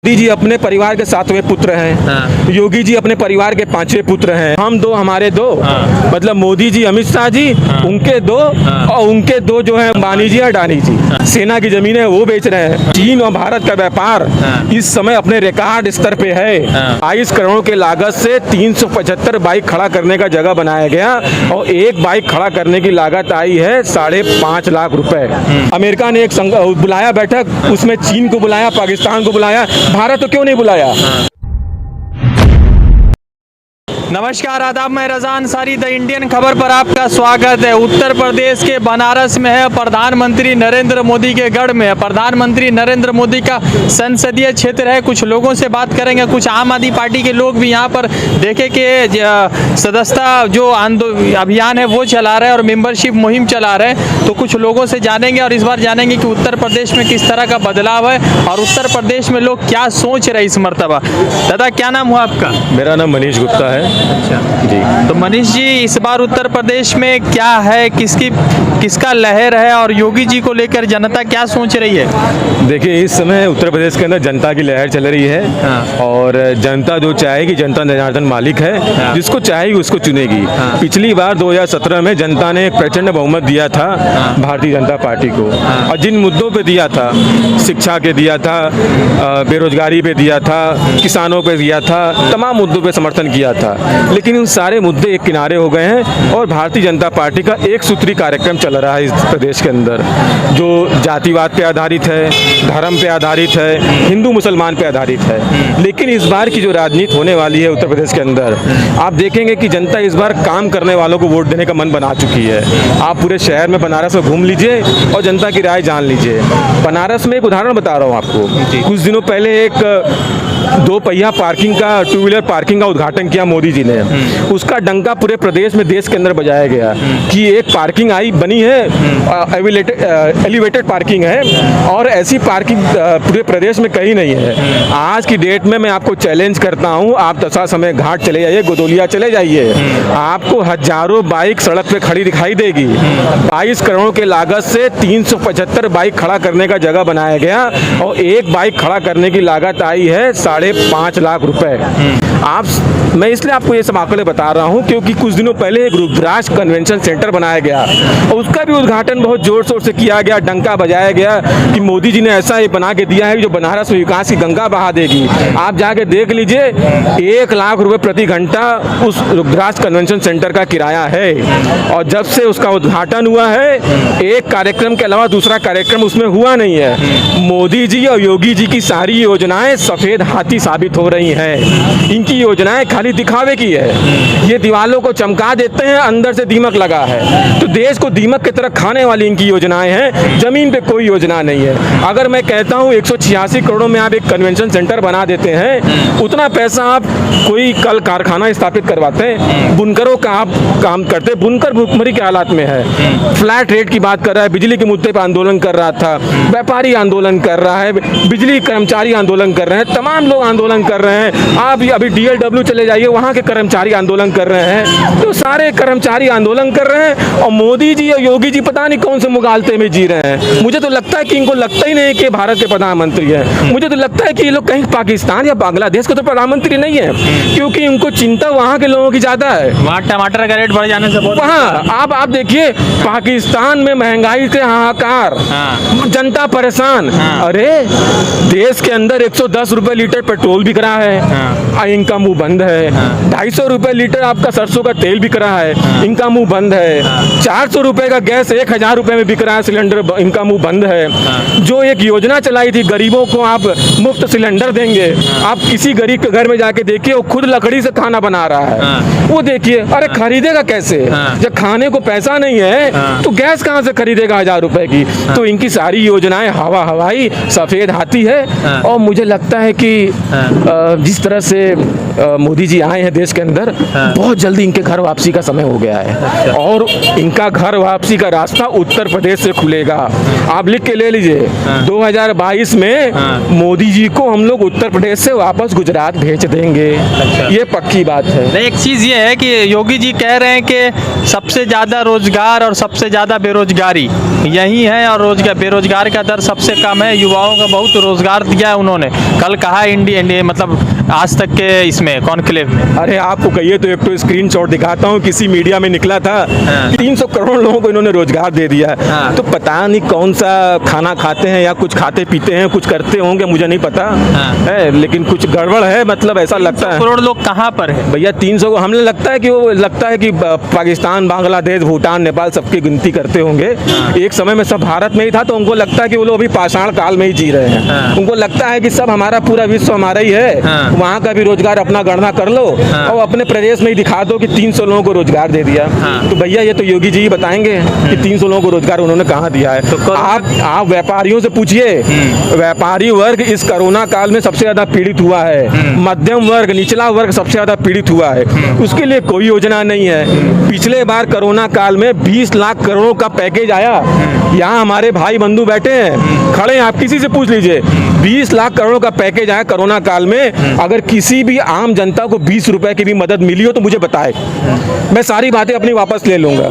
मोदी जी अपने परिवार के 7वें पुत्र हैं। योगी जी अपने परिवार के 5वें पुत्र हैं। हम दो, हमारे दो, मतलब मोदी जी, अमित शाह जी, उनके दो, और उनके दो जो है अंबानी जी, अडानी जी। सेना की जमीनें वो बेच रहे हैं। चीन और भारत का व्यापार इस समय अपने रिकॉर्ड स्तर पे है। 22 करोड़ के लागत से 375 बाइक खड़ा करने का जगह बनाया गया और एक बाइक खड़ा करने की लागत आई है 5.5 लाख रुपए। अमेरिका ने एक बुलाया बैठक, उसमें चीन को बुलाया, पाकिस्तान को बुलाया, भारत तो क्यों नहीं बुलाया? नमस्कार, आदाब, मैं रज़ा अंसारी द इंडियन खबर पर आपका स्वागत है। उत्तर प्रदेश के बनारस में है, प्रधानमंत्री नरेंद्र मोदी के गढ़ में है। प्रधानमंत्री नरेंद्र मोदी का संसदीय क्षेत्र है। कुछ लोगों से बात करेंगे। कुछ आम आदमी पार्टी के लोग भी यहाँ पर देखे कि सदस्यता जो अभियान है वो चला रहे हैं और मेंबरशिप मुहिम चला रहे हैं। तो कुछ लोगों से जानेंगे और इस बार जानेंगे कि उत्तर प्रदेश में किस तरह का बदलाव है और उत्तर प्रदेश में लोग क्या सोच रहे इस मर्तबा। दादा, क्या नाम हुआ आपका? मेरा नाम मनीष गुप्ता है। अच्छा जी। तो मनीष जी, इस बार उत्तर प्रदेश में क्या है, किसका लहर है और योगी जी को लेकर जनता क्या सोच रही है? देखिए, इस समय उत्तर प्रदेश के अंदर जनता की लहर चल रही है और जनता जो चाहेगी, जनता जनार्दन मालिक है, जिसको चाहेगी उसको चुनेगी। पिछली बार 2017 में जनता ने एक प्रचंड बहुमत दिया था भारतीय जनता पार्टी को, और जिन मुद्दों पे दिया था, शिक्षा के दिया था, बेरोजगारी पे दिया था, किसानों पे दिया था, तमाम मुद्दों पे समर्थन किया था। लेकिन उन सारे मुद्दे एक किनारे हो गए हैं और भारतीय जनता पार्टी का एक सूत्री कार्यक्रम चल रहा है इस प्रदेश के अंदर, जो जातिवाद पे आधारित है, धर्म पे आधारित है, हिंदू मुसलमान पे आधारित है। लेकिन इस बार की जो राजनीति होने वाली है उत्तर प्रदेश के अंदर, आप देखेंगे कि जनता इस बार काम करने वालों को वोट देने का मन बना चुकी है। आप पूरे शहर में, बनारस में घूम लीजिए और जनता की राय जान लीजिए। बनारस में एक उदाहरण बता रहा हूँ आपको। कुछ दिनों पहले एक 2 पहिया पार्किंग का, 2 व्हीलर पार्किंग का उद्घाटन किया मोदी जी ने। उसका डंका पूरे प्रदेश में, देश के अंदर बजाया गया कि एक पार्किंग बनी है, एलिवेटेड पार्किंग है, और ऐसी पार्किंग पूरे प्रदेश में कहीं नहीं है। आज की डेट में मैं आपको चैलेंज करता हूं, आप दशा समय घाट चले जाइए, गोदोलिया चले जाइए, आपको हजारों बाइक सड़क पे खड़ी दिखाई देगी। 22 करोड़ के लागत से 375 बाइक खड़ा करने का जगह बनाया गया और एक बाइक खड़ा करने की लागत आई है 5.5 लाख रुपए। मैं इसलिए आपको ये सब आंकड़े बता रहा हूँ क्योंकि कुछ दिनों पहले एक रुद्राक्ष कन्वेंशन सेंटर बनाया गया और उसका भी उद्घाटन बहुत जोर शोर से किया गया, डंका बजाया गया कि मोदी जी ने ऐसा ये बना के दिया है जो बनारस में विकास की गंगा बहा देगी। आप जाके देख लीजिए, 1 लाख रुपए प्रति घंटा उस रुद्राक्ष कन्वेंशन सेंटर का किराया है। और जब से उसका उद्घाटन हुआ है, एक कार्यक्रम के अलावा दूसरा कार्यक्रम उसमें हुआ नहीं है। मोदी जी और योगी जी की सारी योजनाएं सफेद हाथी साबित हो रही हैं। इनकी योजनाएं खाली दिखावे की है, ये दीवालों को चमका देते हैं, अंदर से दीमक लगा है। तो देश को दीमक की तरह खाने वाली इनकी योजनाएं हैं, जमीन पे कोई योजना नहीं है। अगर मैं कहता हूं 186 करोड़ में आप एक कन्वेंशन सेंटर बना देते हैं, उतना पैसा आप कोई कल कारखाना स्थापित करवाते हैं, बुनकरों का आप काम करते, बुनकर भुखमरी के हालात में है। फ्लैट रेट की बात कर रहा है, बिजली के मुद्दे पर आंदोलन कर रहा था, व्यापारी आंदोलन कर रहा है, बिजली कर्मचारी आंदोलन कर रहे हैं, तमाम लोग आंदोलन कर रहे हैं। आप अभी DLW चले जाइए, वहाँ के कर्मचारी आंदोलन कर रहे हैं। तो सारे कर्मचारी आंदोलन कर रहे हैं और मोदी जी और योगी जी पता नहीं कौन से मुगालते में जी रहे हैं। मुझे तो लगता है कि इनको लगता ही नहीं कि भारत के प्रधानमंत्री हैं। मुझे तो लगता है कि ये लोग कहीं पाकिस्तान या बांग्लादेश के तो प्रधानमंत्री नहीं है, क्योंकि इनको चिंता वहाँ के लोगों की ज्यादा है। वहाँ टमाटर का रेट बढ़ जाने से वहाँ आप देखिए, पाकिस्तान में महंगाई से हाहाकार, जनता परेशान। अरे देश के अंदर 110 रुपए लीटर पेट्रोल बिक रहा है, इनका मुंह बंद है। 250 रुपए लीटर आपका सरसों का तेल बिक रहा है, इनका मुंह बंद है। 400 रुपए का गैस 1000 रुपए में बिक रहा है सिलेंडर, इनका मुंह बंद है। जो एक योजना चलाई थी, गरीबों को आप मुफ्त सिलेंडर देंगे, आप किसी गरीब के घर में जाके देखिए, वो खुद लकड़ी से खाना बना रहा है। वो देखिए, अरे खरीदेगा कैसे जब खाने को पैसा नहीं है? तो गैस कहाँ से खरीदेगा 1000 रुपए की? तो इनकी सारी योजनाएं हवाई सफेद हाथी है। और मुझे लगता है कि जिस तरह से मोदी जी आए हैं देश के अंदर, बहुत जल्दी इनके घर वापसी का समय हो गया है और इनका घर वापसी का रास्ता उत्तर प्रदेश से खुलेगा। आप लिख के ले लीजिए, 2022 में मोदी जी को हम लोग उत्तर प्रदेश से वापस गुजरात भेज देंगे। ये पक्की बात है। एक चीज़ ये है कि योगी जी कह रहे हैं कि सबसे ज़्यादा रोजगार और सबसे ज़्यादा बेरोजगारी यही है और बेरोजगार का दर सबसे कम है। युवाओं का बहुत रोजगार दिया है उन्होंने, कल कहा इंडिया मतलब आज तक के इसमें कॉन्क्लेव में। अरे आपको कहिए तो एक तो स्क्रीनशॉट दिखाता हूँ, किसी मीडिया में निकला था 300 करोड़ लोगों को इन्होंने रोजगार दे दिया। तो पता नहीं कौन सा खाना खाते हैं या कुछ खाते पीते हैं, कुछ करते होंगे, मुझे नहीं पता है, लेकिन कुछ गड़बड़ है। मतलब ऐसा लगता है करोड़ लोग कहाँ पर है भैया 300 को हमें लगता है कि पाकिस्तान, बांग्लादेश, भूटान, नेपाल सबकी गिनती करते होंगे। एक समय में सब भारत में ही था तो उनको लगता है कि वो लोग अभी पाषाण काल में ही जी रहे हैं। उनको लगता है कि सब हमारा पूरा विश्व हमारा ही है, वहाँ का भी रोजगार अपना गणना कर लो और अपने प्रदेश में ही दिखा दो कि 300 लोगों को रोजगार दे दिया। तो भैया ये तो योगी जी ही बताएंगे कि 300 लोगों को रोजगार उन्होंने कहाँ दिया है। तो आप व्यापारियों से पूछिए, व्यापारी वर्ग इस कोरोना काल में सबसे ज्यादा पीड़ित हुआ है, मध्यम वर्ग, निचला वर्ग सबसे ज्यादा पीड़ित हुआ है, उसके लिए कोई योजना नहीं है। पिछले बार कोरोना काल में 20 लाख करोड़ का पैकेज आया, यहाँ हमारे भाई बंधु बैठे हैं, खड़े हैं, आप किसी से पूछ लीजिए, 20 लाख करोड़ का पैकेज आया कोरोना काल में। अगर किसी भी आम जनता को 20 रुपए की भी मदद मिली हो तो मुझे बताए, मैं सारी बातें अपनी वापस ले लूंगा।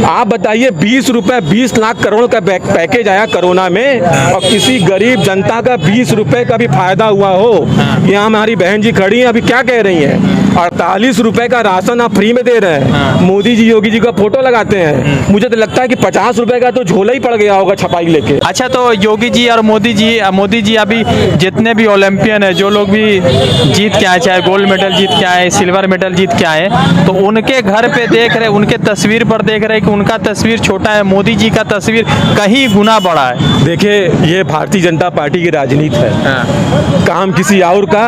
आप बताइए, 20 रुपए, 20 लाख करोड़ का पैकेज आया कोरोना में और किसी गरीब जनता का 20 रुपए का भी फायदा हुआ हो? यहाँ हमारी बहन जी खड़ी हैं, अभी क्या कह रही हैं, 48 रुपए का राशन आप फ्री में दे रहे हैं। मोदी जी, योगी जी का फोटो लगाते हैं, मुझे तो लगता है कि 50 रुपए का तो झोला ही पड़ गया होगा छपाई लेके। अच्छा, तो योगी जी और मोदी जी अभी जितने भी ओलंपियन है, जो लोग भी जीत के आए, चाहे गोल्ड मेडल जीत के आए, सिल्वर मेडल जीत के आए, तो उनके घर पे देख रहे, उनके तस्वीर पर देख रहे कि उनका तस्वीर छोटा है, मोदी जी का तस्वीर कहीं गुना बड़ा है। देखिए, ये भारतीय जनता पार्टी की राजनीति है। काम किसी और का,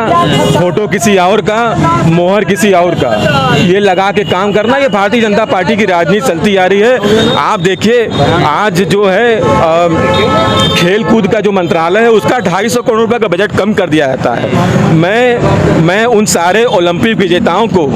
फोटो किसी और का, मोहर किसी और का, ये लगा के काम करना, ये भारतीय जनता पार्टी की राजनीति चलती आ रही है। आप देखिए, आज जो है खेल कूद का जो मंत्रालय है उसका 250 करोड़ रुपए का बजट कम कर दिया जाता है। मैं उन सारे ओलंपिक विजेताओं को,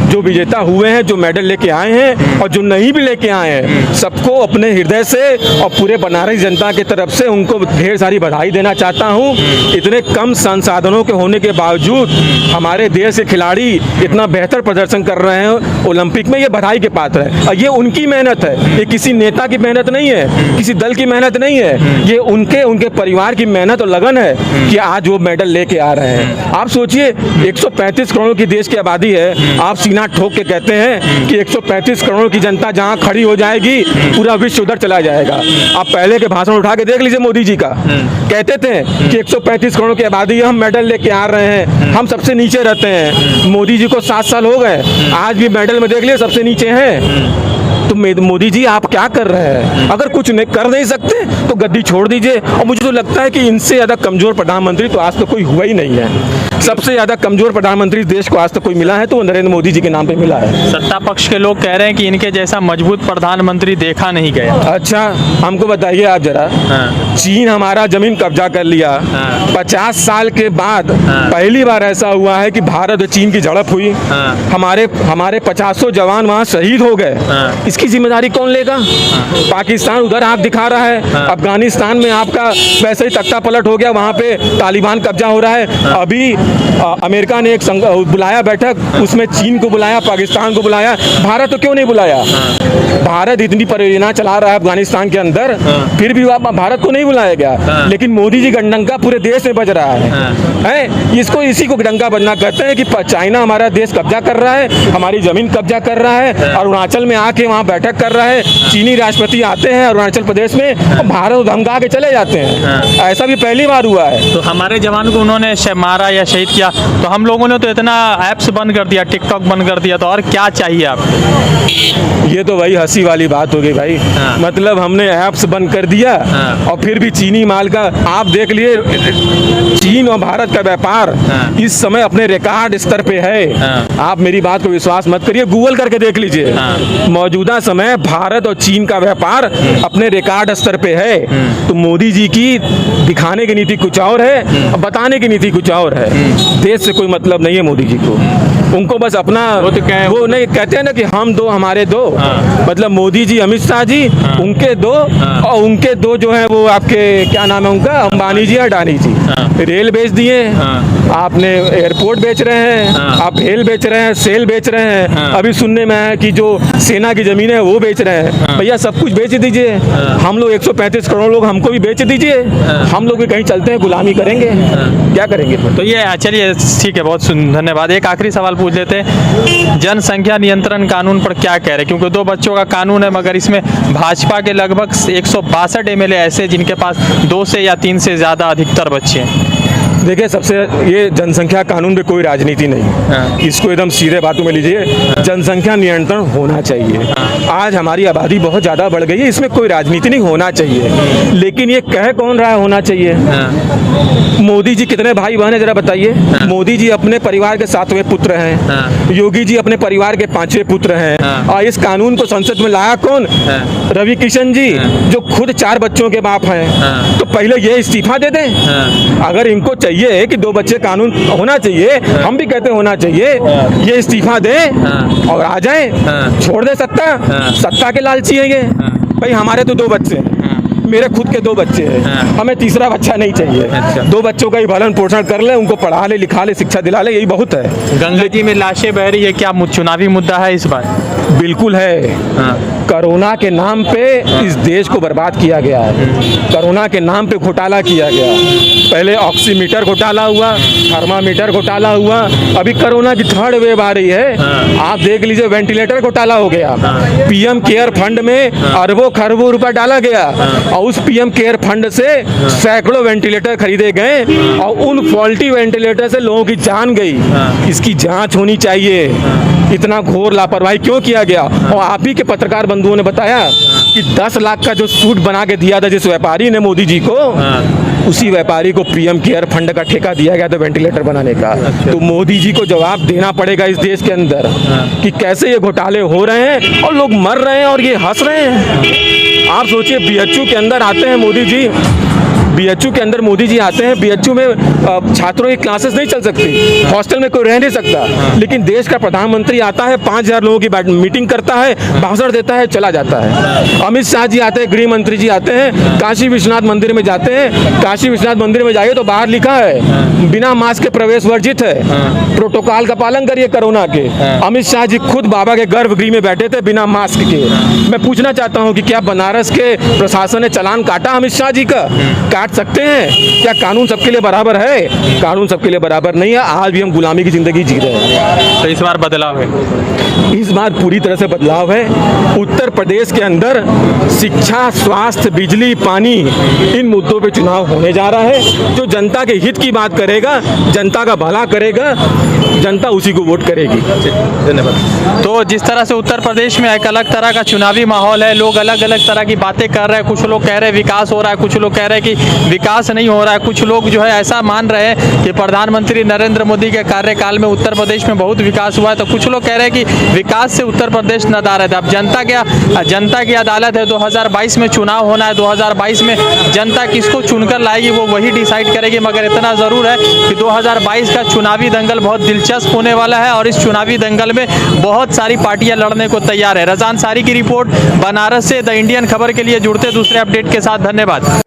जो विजेता हुए हैं, जो मेडल लेके आए हैं और जो नहीं भी लेके आए हैं, सबको अपने हृदय से और पूरे बनारस जनता की तरफ से उनको ढेर सारी बधाई देना चाहता हूं। इतने कम संसाधनों के होने के बावजूद हमारे देश के खिलाड़ी इतना बेहतर प्रदर्शन कर रहे हैं ओलंपिक में, ये बधाई के पात्र है। और ये उनकी मेहनत है, ये किसी नेता की मेहनत नहीं है, किसी दल की मेहनत नहीं है, ये उनके परिवार की मेहनत और लगन है कि आज वो मेडल लेके आ रहे हैं। आप सोचिए, 135 करोड़ की देश की आबादी है, आप सीना ठोक के कहते हैं कि 135 करोड़ की जनता जहां खड़ी हो जाएगी पूरा विश्व उधर चला जाएगा। आप पहले के भाषण उठा के देख लीजिए मोदी जी का, कहते थे कि 135 करोड़ की आबादी है, हम मेडल लेके आ रहे हैं, हम सबसे नीचे रहते हैं। मोदी जी को 7 साल हो गए, आज भी मेडल में देख लिए सबसे नीचे हैं। तो मोदी जी आप क्या कर रहे हैं? अगर कुछ नहीं कर नहीं सकते तो गद्दी छोड़ दीजिए। और मुझे तो लगता है कि इनसे ज़्यादा कमज़ोर प्रधानमंत्री तो आज तक कोई हुआ ही नहीं है। सबसे ज़्यादा कमज़ोर प्रधानमंत्री देश को आज तक कोई मिला है तो वो नरेंद्र मोदी जी के नाम पे मिला है। सत्ता पक्ष के लोग कह रहे हैं कि इनके जैसा मजबूत प्रधानमंत्री देखा नहीं गया। अच्छा, हमको बताइए आप जरा, चीन हमारा जमीन कब्जा कर लिया, 50 साल के बाद पहली बार ऐसा हुआ है कि भारत और चीन की झड़प हुई, हमारे 500 जवान वहाँ शहीद हो गए। इसकी जिम्मेदारी कौन लेगा? पाकिस्तान उधर आंख दिखा रहा है, अफगानिस्तान में आपका वैसे ही तख्ता पलट हो गया, वहाँ पे तालिबान कब्जा हो रहा है। अभी अमेरिका ने एक बुलाया बैठक, उसमें चीन को बुलाया, पाकिस्तान को बुलाया, भारत को क्यों नहीं बुलाया? भारत इतनी परियोजना चला रहा है अफगानिस्तान के अंदर, फिर भी भारत को नहीं बुलाया गया। लेकिन मोदी जी का डंका पूरे देश में बज रहा है। इसको इसी को डंका बजना कहते हैं कि चाइना हमारा देश कब्जा कर रहा है, हमारी जमीन कब्जा कर रहा है, अरुणाचल में आके वहाँ बैठक कर रहा है, चीनी राष्ट्रपति आते हैं अरुणाचल प्रदेश में और भारत धमका के चले जाते हैं। ऐसा भी पहली बार हुआ है। तो हमारे जवान को उन्होंने मारा या शहीद किया, तो हम लोगों ने तो इतना ऐप्स बंद कर दिया, टिकटॉक बंद कर दिया, तो और क्या चाहिए आपको? ये तो वही हंसी वाली बात हो गई भाई। मतलब हमने ऐप्स बंद कर दिया और फिर भी चीनी माल का आप देख लिए, चीन और भारत का व्यापार इस समय अपने रिकॉर्ड स्तर पे है। आप मेरी बात को विश्वास मत करिए, गूगल करके देख लीजिए। मौजूदा समय भारत और चीन का व्यापार अपने रिकॉर्ड स्तर पे है। तो मोदी जी की दिखाने की नीति कुछ और है और बताने की नीति कुछ और है। देश से कोई मतलब नहीं है मोदी जी को। उनको बस अपना वो नहीं कहते हैं ना कि हम दो हमारे दो, मतलब मोदी जी अमित शाह जी उनके दो, और उनके दो जो है वो आपके क्या नाम है उनका, अंबानी जी अडानी जी। रेल बेच दिए, आपने एयरपोर्ट बेच रहे हैं, आप हेल बेच रहे हैं, सेल बेच रहे हैं, अभी सुनने में है कि जो सेना की जमीन है वो बेच रहे हैं। भैया सब कुछ बेच दीजिए, हम लोग 135 करोड़ लोग, हमको भी बेच दीजिए, हम लोग भी कहीं चलते हैं, गुलामी करेंगे, क्या करेंगे। तो ये चलिए ठीक है, बहुत धन्यवाद। एक आखिरी सवाल पूछ लेते हैं, जनसंख्या नियंत्रण कानून पर क्या कह रहे हैं, क्योंकि 2 बच्चों का कानून है, मगर इसमें भाजपा के लगभग 162 एमएलए ऐसे जिनके पास 2 से या 3 से ज़्यादा अधिकतर बच्चे हैं। देखिए, सबसे ये जनसंख्या कानून पे कोई राजनीति नहीं, इसको एकदम सीधे बातों में लीजिए। जनसंख्या नियंत्रण होना चाहिए। आज हमारी आबादी बहुत ज़्यादा बढ़ गई है, इसमें कोई राजनीति नहीं होना चाहिए, लेकिन ये कह कौन रहा है होना चाहिए। मोदी जी कितने भाई बहन है जरा बताइए। मोदी जी अपने परिवार के 7वें पुत्र हैं, योगी जी अपने परिवार के 5वें पुत्र हैं, और इस कानून को संसद में लाया कौन, रवि किशन जी, जो खुद 4 बच्चों के बाप हैं। तो पहले ये इस्तीफा दे दें। अगर इनको चाहिए कि 2 बच्चे कानून होना चाहिए, हम भी कहते होना चाहिए, ये इस्तीफा दें और आ जाएं, छोड़ दे सत्ता के लालची है ये। भाई हमारे तो 2 बच्चे हैं, मेरे खुद के 2 बच्चे हैं, हमें तीसरा बच्चा नहीं चाहिए। 2 बच्चों का ही भरण पोषण कर ले, उनको पढ़ा ले, लिखा ले, शिक्षा दिला ले, यही बहुत है। गंगा जी में लाशें बह रही है, क्या चुनावी मुद्दा है इस बार? बिल्कुल है। कोरोना के नाम पे इस देश को बर्बाद किया गया है, कोरोना के नाम पे घोटाला किया गया। पहले ऑक्सीमीटर घोटाला हुआ, थर्मामीटर घोटाला हुआ, अभी कोरोना की 3rd वेव आ रही है, आप देख लीजिए वेंटिलेटर घोटाला हो गया। पीएम केयर फंड में अरबों खरबों रुपया डाला गया, और उस पीएम केयर फंड से सैकड़ों वेंटिलेटर खरीदे गए, और उन फॉल्टी वेंटिलेटर से लोगों की जान गई। इसकी जांच होनी चाहिए, इतना घोर लापरवाही क्यों किया गया। और आप ही के पत्रकार बंधुओं ने बताया कि 10 लाख का जो सूट बना के दिया था जिस व्यापारी ने मोदी जी को, उसी व्यापारी को पीएम केयर फंड का ठेका दिया गया था वेंटिलेटर बनाने का। तो मोदी जी को जवाब देना पड़ेगा इस देश के अंदर कि कैसे ये घोटाले हो रहे हैं और लोग मर रहे हैं और ये हंस रहे हैं। आप सोचिए, बीएचयू के अंदर आते हैं मोदी जी, बीएचयू के अंदर मोदी जी आते हैं, बीएचयू में छात्रों की क्लासेस नहीं चल सकती, हॉस्टल में कोई रह नहीं सकता, लेकिन देश का प्रधानमंत्री आता है, 5000 लोगों की मीटिंग करता है, भाषण देता है, चला जाता है। अमित शाह जी आते हैं, गृह मंत्री जी आते हैं, काशी विश्वनाथ मंदिर में जाते हैं, काशी विश्वनाथ मंदिर में जाइए तो बाहर लिखा है बिना मास्क के प्रवेश वर्जित है, प्रोटोकॉल का पालन करिए कोरोना के। अमित शाह जी खुद बाबा के गर्भगृह में बैठे थे बिना मास्क के। मैं पूछना चाहता हूँ कि क्या बनारस के प्रशासन ने चालान काटा अमित शाह जी का? काट सकते हैं क्या? कानून सबके लिए बराबर है? कानून सबके लिए बराबर नहीं है। आज भी हम गुलामी की जिंदगी जी रहे हैं। तो इस बार बदलाव है, इस बार पूरी तरह से बदलाव है। उत्तर प्रदेश के अंदर शिक्षा, स्वास्थ्य, बिजली, पानी, इन मुद्दों पे चुनाव होने जा रहा है। जो जनता के हित की बात करेगा, जनता का भला करेगा, जनता उसी को वोट करेगी। धन्यवाद। तो जिस तरह से उत्तर प्रदेश में एक अलग तरह का चुनावी माहौल है, लोग अलग अलग तरह की बातें कर रहे हैं। कुछ लोग कह रहे हैं विकास हो रहा है, कुछ लोग कह रहे हैं कि विकास नहीं हो रहा है, कुछ लोग जो है ऐसा मान रहे हैं कि प्रधानमंत्री नरेंद्र मोदी के कार्यकाल में उत्तर प्रदेश में बहुत विकास हुआ है, तो कुछ लोग कह रहे हैं कि विकास से उत्तर प्रदेश नदारद है। अब जनता की अदालत है, 2022 में चुनाव होना है, 2022 में जनता किसको चुनकर लाएगी वो वही डिसाइड करेगी। मगर इतना ज़रूर है कि 2022 का चुनावी दंगल बहुत दिलचस्प होने वाला है, और इस चुनावी दंगल में बहुत सारी पार्टियां लड़ने को तैयार है। रज़ान सारी की रिपोर्ट बनारस से द इंडियन खबर के लिए जुड़ते दूसरे अपडेट के साथ। धन्यवाद।